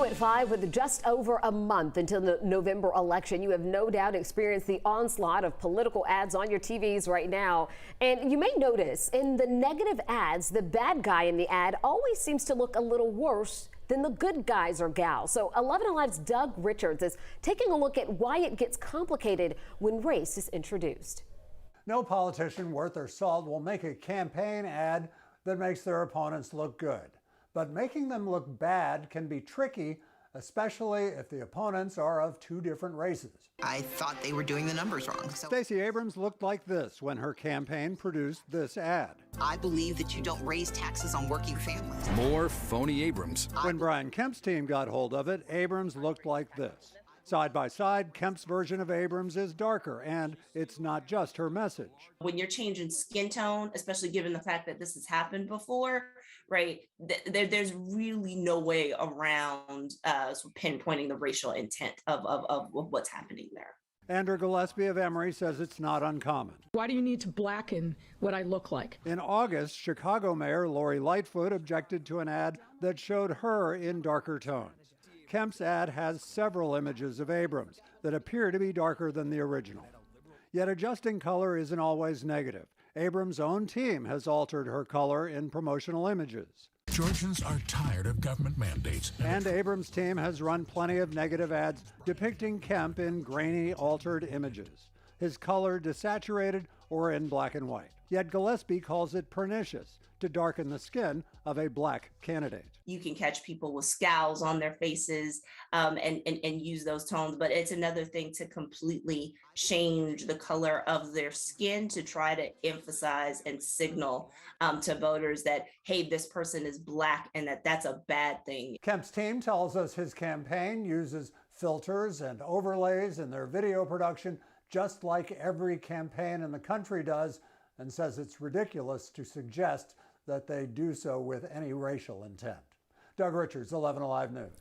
at 5 with just over a month until the November election. You have no doubt experienced the onslaught of political ads on your TVs right now. And you may notice in the negative ads, the bad guy in the ad always seems to look a little worse than the good guys or gals. So 11 Alive's Doug Richards is taking a look at why it gets complicated when race is introduced. No politician worth their salt will make a campaign ad that makes their opponents look good. But making them look bad can be tricky, especially if the opponents are of two different races. I thought they were doing the numbers wrong. Stacey Abrams looked like this when her campaign produced this ad. I believe that you don't raise taxes on working families. More phony Abrams. When Brian Kemp's team got hold of it, Abrams looked like this. Side by side, Kemp's version of Abrams is darker, and it's not just her message. When you're changing skin tone, especially given the fact that this has happened before, right, there's really no way around pinpointing the racial intent of what's happening there. Andrew Gillespie of Emory says it's not uncommon. Why do you need to blacken what I look like? In August, Chicago Mayor Lori Lightfoot objected to an ad that showed her in darker tones. Kemp's ad has several images of Abrams that appear to be darker than the original. Yet adjusting color isn't always negative. Abrams' own team has altered her color in promotional images. Georgians are tired of government mandates. And Abrams' team has run plenty of negative ads depicting Kemp in grainy, altered images, his color desaturated or in black and white. Yet Gillespie calls it pernicious to darken the skin of a black candidate. You can catch people with scowls on their faces and use those tones, but it's another thing to completely change the color of their skin to try to emphasize and signal to voters that, hey, this person is black and that's a bad thing. Kemp's team tells us his campaign uses filters and overlays in their video production, just like every campaign in the country does, and says it's ridiculous to suggest that they do so with any racial intent. Doug Richards, 11 Alive News.